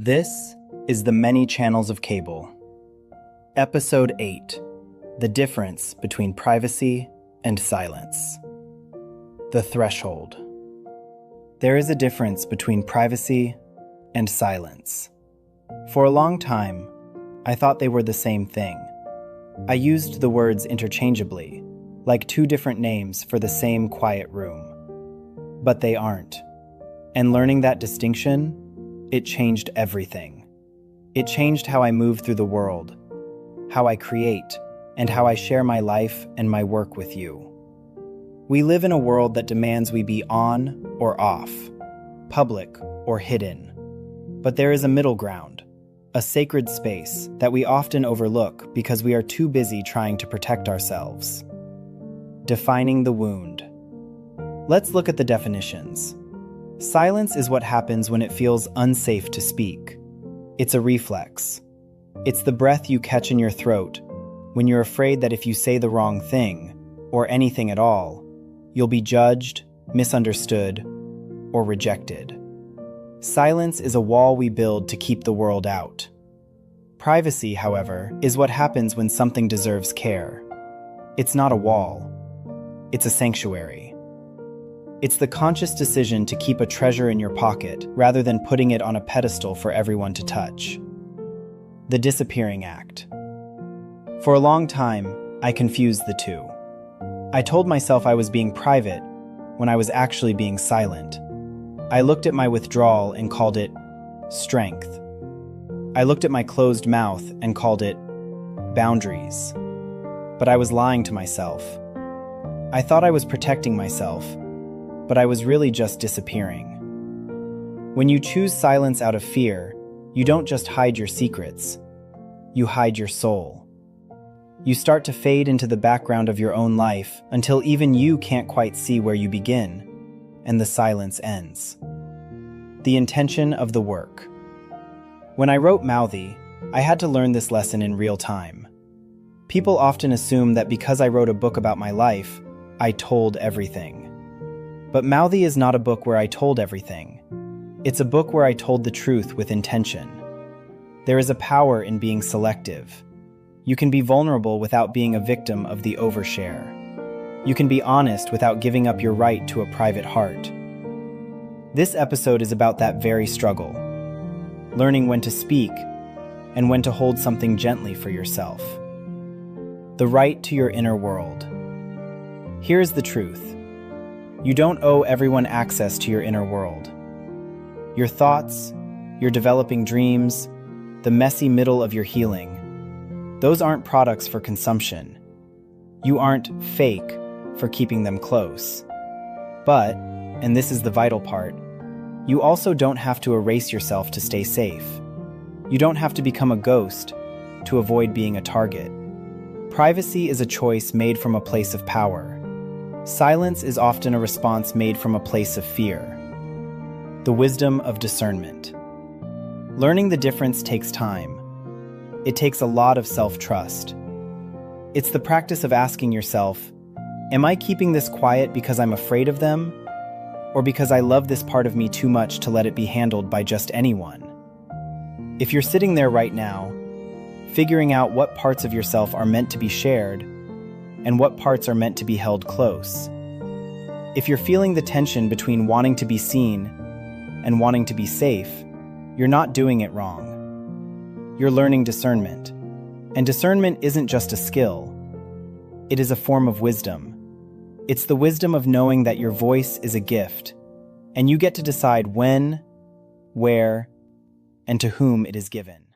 This is the Many Channels of Cable. Episode 8, The Difference Between Privacy and Silence. The Threshold. There is a difference between privacy and silence. For a long time, I thought they were the same thing. I used the words interchangeably, like two different names for the same quiet room. But they aren't. And learning that distinction, it changed everything. It changed how I move through the world, how I create, and how I share my life and my work with you. We live in a world that demands we be on or off, public or hidden. But there is a middle ground, a sacred space that we often overlook because we are too busy trying to protect ourselves. Defining the wound. Let's look at the definitions. Silence is what happens when it feels unsafe to speak. It's a reflex. It's the breath you catch in your throat when you're afraid that if you say the wrong thing, or anything at all, you'll be judged, misunderstood, or rejected. Silence is a wall we build to keep the world out. Privacy, however, is what happens when something deserves care. It's not a wall. It's a sanctuary. It's the conscious decision to keep a treasure in your pocket rather than putting it on a pedestal for everyone to touch. The disappearing act. For a long time, I confused the two. I told myself I was being private when I was actually being silent. I looked at my withdrawal and called it strength. I looked at my closed mouth and called it boundaries. But I was lying to myself. I thought I was protecting myself, but I was really just disappearing. When you choose silence out of fear, you don't just hide your secrets, you hide your soul. You start to fade into the background of your own life until even you can't quite see where you begin, and the silence ends. The intention of the work. When I wrote Mouthy, I had to learn this lesson in real time. People often assume that because I wrote a book about my life, I told everything. But Mouthy is not a book where I told everything. It's a book where I told the truth with intention. There is a power in being selective. You can be vulnerable without being a victim of the overshare. You can be honest without giving up your right to a private heart. This episode is about that very struggle. Learning when to speak and when to hold something gently for yourself. The right to your inner world. Here's the truth. You don't owe everyone access to your inner world. Your thoughts, your developing dreams, the messy middle of your healing, those aren't products for consumption. You aren't fake for keeping them close. But, and this is the vital part, you also don't have to erase yourself to stay safe. You don't have to become a ghost to avoid being a target. Privacy is a choice made from a place of power. Silence is often a response made from a place of fear. The wisdom of discernment. Learning the difference takes time. It takes a lot of self-trust. It's the practice of asking yourself, am I keeping this quiet because I'm afraid of them? Or because I love this part of me too much to let it be handled by just anyone? If you're sitting there right now, figuring out what parts of yourself are meant to be shared, and what parts are meant to be held close. If you're feeling the tension between wanting to be seen and wanting to be safe, you're not doing it wrong. You're learning discernment. And discernment isn't just a skill. It is a form of wisdom. It's the wisdom of knowing that your voice is a gift, and you get to decide when, where, and to whom it is given.